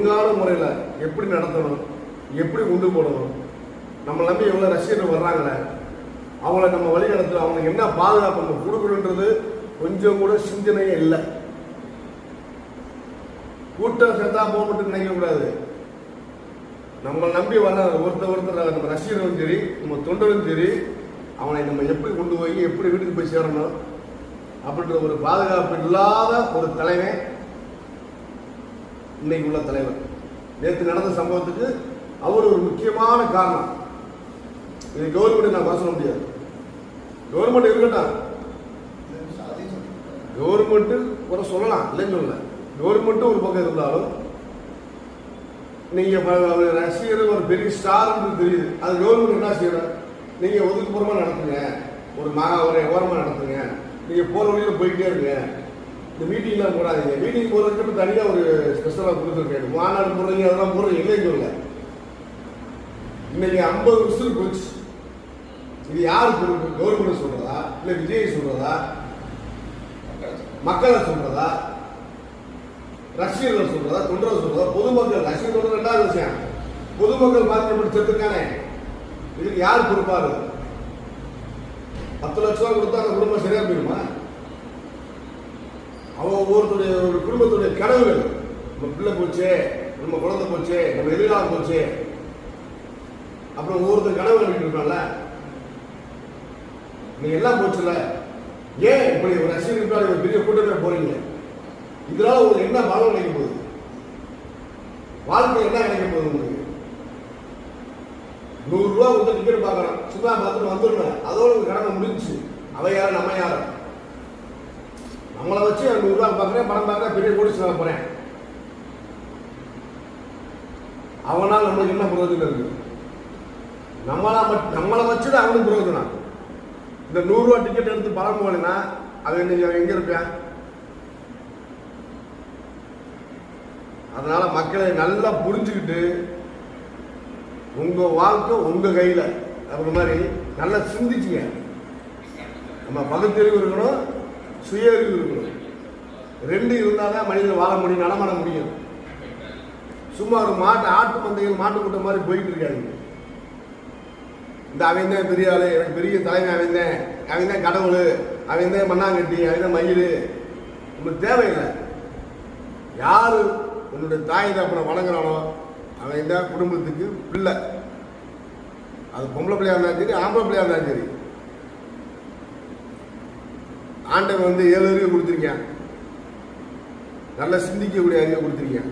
ஒழுங்கான முறையில் எப்படி நடத்தணும், எப்படி கொண்டு போடணும், நம்ம நம்பி எவ்வளோ ரசிகர்கள் வர்றாங்களே அவங்கள நம்ம வழி நடத்தணும், அவங்களுக்கு என்ன பாதுகாப்பு நம்ம கொடுக்கணுன்றது கொஞ்சம் கூட சிந்தனையே இல்லை. கூட்டம் சேர்த்தா போக மட்டும் நினைக்கக்கூடாது. நம்ம நம்பி வர ஒருத்தர் நம்ம ரசிகர்களும் சரி நம்ம தொண்டரும் சரி அவனை நம்ம எப்படி கொண்டு போய் எப்படி வீட்டுக்கு போய் சேரணும் அப்படின்ற ஒரு பாதுகாப்பு இல்லாத ஒரு தலைவன் இன்னைக்கு உள்ள தலைவர். நேற்று நடந்த சம்பவத்துக்கு அவர் ஒரு முக்கியமான காரணம். இது கவர்மெண்ட் நான் சொல்ல முடியாது. கவர்மெண்ட் இருக்கட்டும், கவர்மெண்ட் கூட சொல்லலாம், இல்லைன்னு சொல்லல. கவர்மெண்ட்டும் ஒரு பக்கம் இருந்தாலும் நீங்க ரசிகர் ஒரு பெரிய ஸ்டார் தெரியுது, அது கவர்மெண்ட் என்ன செய்யணும், நீங்க ஒதுக்குப்புறமா நடத்துங்க, ஒரு ஓரமா நடத்துங்க, நீங்க போற வழியில போயிட்டே இருங்க, இந்த மீட்டிங்லாம் போடாதீங்க. மீட்டிங் போறதுக்கு தனியாக ஒரு ஸ்பெஷலாக கொடுத்துருக்கேன். மாநாடு போடுறீங்க அதெல்லாம் போடுறீங்க இல்லைன்னு சொல்லல. இன்னைக்கு 50 வருஷத்துக்கு போச்சு. இது யாரு பொறுப்பு? கவர்மெண்ட் சொல்றதா, இல்ல விஜய் சொல்றதா, மக்களை சொல்றதா, ரசிகர்கள் சொல்றதா, தொண்டர்கள் சொல்றதா, பொதுமக்கள்? ரசிகர்கள் ரெண்டாவது விஷயம். பொதுமக்கள் பாதிக்கப்பட்டு செத்துருக்கானே, இதுக்கு யார் பொறுப்பாரு? 10 லட்சம் ரூபாய் கொடுத்தா அந்த குடும்பம் சரியா போயிருமா? அவன் ஒவ்வொருத்தருடைய ஒரு குடும்பத்துடைய கனவுகள், நம்ம பிள்ளை போச்சு, நம்ம குழந்தை போச்சு, நம்ம எதிர்காலம் போச்சு, அப்புறம் ஒவ்வொருத்தர் கனவு கண்டுட்டு இருக்கான்ல, நீங்க எல்லாம் போச்சுல, ஏன் இப்படி ஒரு ரசிகர்களுக்கான ஒரு பெரிய கூட்டமே போறீங்க? இதனால உங்களுக்கு என்ன பலம் கிடைக்க போகுது? வாழ்க்கை என்ன கிடைக்க போகுது உங்களுக்கு? 100 ரூபா கொடுத்து டிக்கெட் பார்க்கணும், சும்மா பார்த்துட்டு வந்துடணும், அதோட கடமை முடிஞ்சு. அவ யாரும் நம்ம யாரும்? நம்மளை வச்சு 100 ரூபா பார்க்குறேன், படம் பார்க்குறேன், பெரிய கோடீஸ்வரன் போறேன். அவனால் நம்மளுக்கு என்ன பிரயோஜனம் இருக்கு? நம்மளை வச்சுட்டு அவனுக்கு பிரயோஜனம். இந்த 100 ரூபா டிக்கெட் எடுத்து படம் போனா அவன் இன்னைக்கு எங்க இருப்பான்? அதனால மக்களை நல்லா புரிஞ்சுக்கிட்டு உங்க வாழ்க்கை உங்க கையில அப்படி மாதிரி நல்லா சிந்திச்சுங்க. நம்ம பகுத்தறிவு இருக்கணும், சுய அறிவு இருக்கணும். 2 இருந்தாதான் மனிதன் வாழ முடியும், நடமாட முடியும். சும்மா ஒரு ஆட்டு பந்தைகள் மாட்டு கூட்டம் மாதிரி போயிட்டு இருக்காங்க. இந்த அவன் தான் பெரிய ஆளு, எனக்கு பெரிய தலைமை, அவன் தான் கடவுள், அவன் தான் மண்ணாங்கட்டி, அவன் தான் மயில். உங்களுக்கு தேவையில்லை. யாரு உன்னுடைய தாய் தகப்பனை வணங்குறானோ அவன் தான் குடும்பத்துக்கு பிள்ளை. அது பொம்பளை பிள்ளையா இருந்தாலும் சரி, ஆம்பளை பிள்ளையா இருந்தாலும் சரி. ஆண்டவன் 7 அறிவு கொடுத்துருக்கேன், நல்லா சிந்திக்கக்கூடிய அறிவை கொடுத்துருக்கேன்.